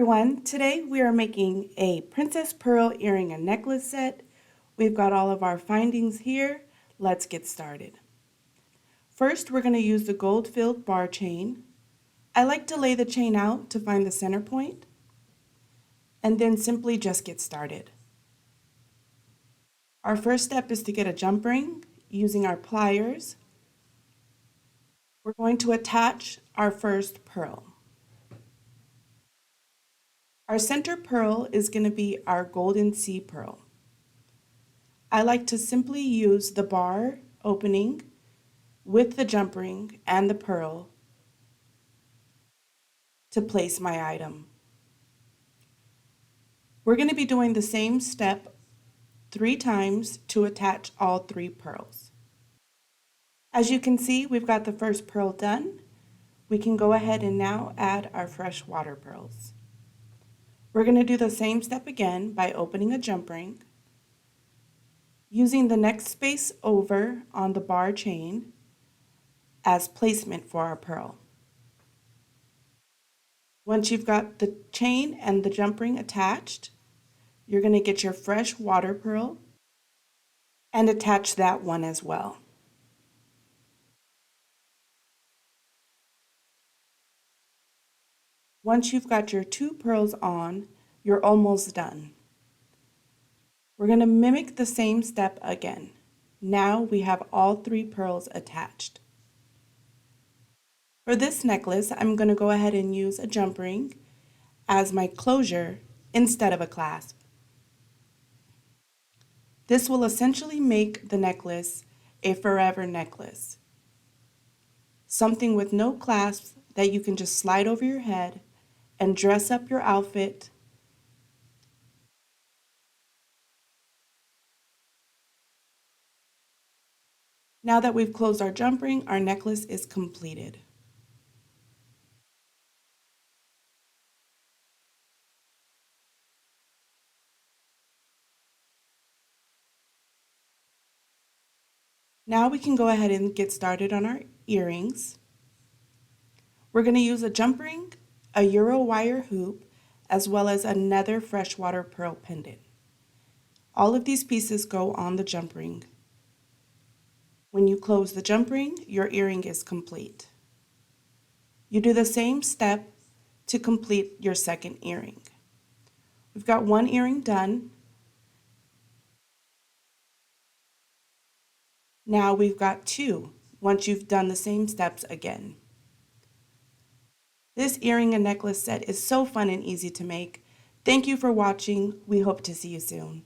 everyone, today we are making a Princess Pearl earring and necklace set. We've got all of our findings here. Let's get started. First, we're going to use the gold-filled bar chain. I like to lay the chain out to find the center point, and then simply just get started. Our first step is to get a jump ring using our pliers. We're going to attach our first pearl. Our center pearl is going to be our golden sea pearl. I like to simply use the bar opening with the jump ring and the pearl to place my item. We're going to be doing the same step 3 times to attach all 3 pearls. As you can see, we've got the first pearl done. We can go ahead and now add our freshwater pearls. We're going to do the same step again by opening a jump ring, using the next space over on the bar chain as placement for our pearl. Once you've got the chain and the jump ring attached, you're going to get your fresh water pearl and attach that one as well. Once you've got your 2 pearls on, you're almost done. We're going to mimic the same step again. Now we have all 3 pearls attached. For this necklace, I'm going to go ahead and use a jump ring as my closure instead of a clasp. This will essentially make the necklace a forever necklace. Something with no clasps that you can just slide over your head and dress up your outfit. Now that we've closed our jump ring, our necklace is completed. Now we can go ahead and get started on our earrings. We're going to use a jump ring, a Euro wire hoop, as well as another freshwater pearl pendant. All of these pieces go on the jump ring. When you close the jump ring, your earring is complete. You do the same step to complete your second earring. We've got 1 earring done. Now we've got 2 once you've done the same steps again. This earring and necklace set is so fun and easy to make. Thank you for watching. We hope to see you soon.